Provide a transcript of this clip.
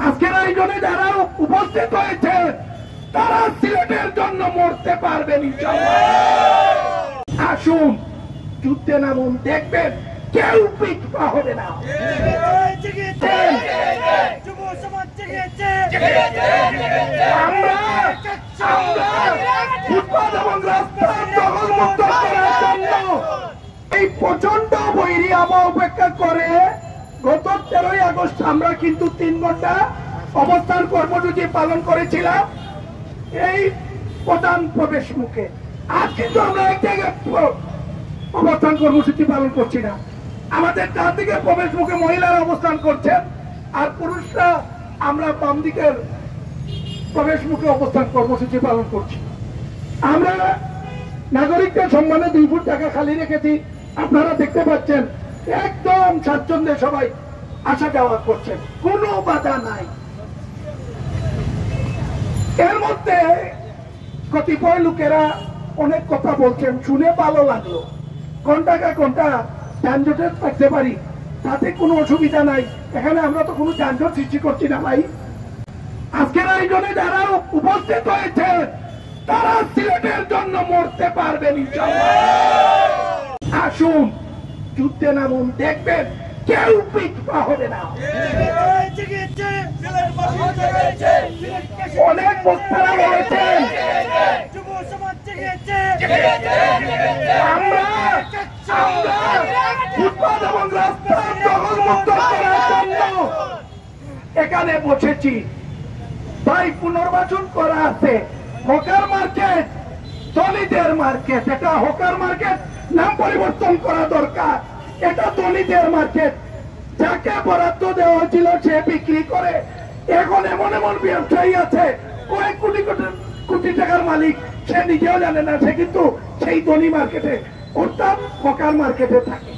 আজকের আয়োজনে যারা উপস্থিত হয়েছে তারা সিলেটের জন্য মরতে পারবেন ইনশাআল্লাহ। আসুন যুদ্ধে নামুন, দেখবেন কেউ পিছপা হবে না। এই প্রচন্ড বৈরী আবহাওয়া উপেক্ষা করে গত 13ই আগস্ট আমরা কিন্তু 3 ঘন্টা অবস্থান কর্মসূচি পালন করেছিলাম এই প্রধান প্রবেশ মুখে। আজ কিন্তু আমরা এক জায়গায় অবস্থান কর্মসূচি পালন করছি না। আমাদের ডান দিকে প্রবেশ মুখে মহিলারা অবস্থান করছেন, আর পুরুষরা আমরা বাম দিকের প্রবেশ মুখে অবস্থান কর্মসূচি পালন করছি। আমরা নাগরিকদের সম্মানে 2 ফুট জায়গা খালি রেখেছি, আপনারা দেখতে পাচ্ছেন একদম স্বাচ্ছন্দ্যে সবাই আসা যাওয়া করছেন, কোনো বাধা নাই। এর মধ্যে কতিপয় লোকেরা অনেক কথা বলছেন, শুনে ভালো লাগলো। ঘন্টা যানজটে থাকতে পারি, তাতে কোনো অসুবিধা নাই। এখানে আমরা তো কোনো যানজট সৃষ্টি করছি না ভাই। আজকের আয়োজনে যারা উপস্থিত হয়েছে তারা সিলেটের জন্য মরতে পারবেন ইনশাআল্লাহ। আসুন যুদ্ধে নামুন, দেখবেন কেউ পিছপা হবে না। অনেক বক্তারা বলেছেন আমরা ফুটপাত এবং রাস্তা দখলমুক্ত করার জন্য এখানে বসেছি। ভাই পুনর্বাচন করা আছে, হকার মার্কেট ধনীদের মার্কেট, এটা হকার মার্কেট নাম পরিবর্তন করা দরকার। এটা ধনীদের মার্কেট, যাকে বরাদ্দ দেওয়া হয়েছিল সে বিক্রি করে। এখন এমন এমন ব্যবসায়ী আছে কয়েক কোটি কোটি টাকার মালিক, সে নিজেও জানে না, সে কিন্তু সেই ধনী মার্কেটে অর্থাৎ হকার মার্কেটে থাকে।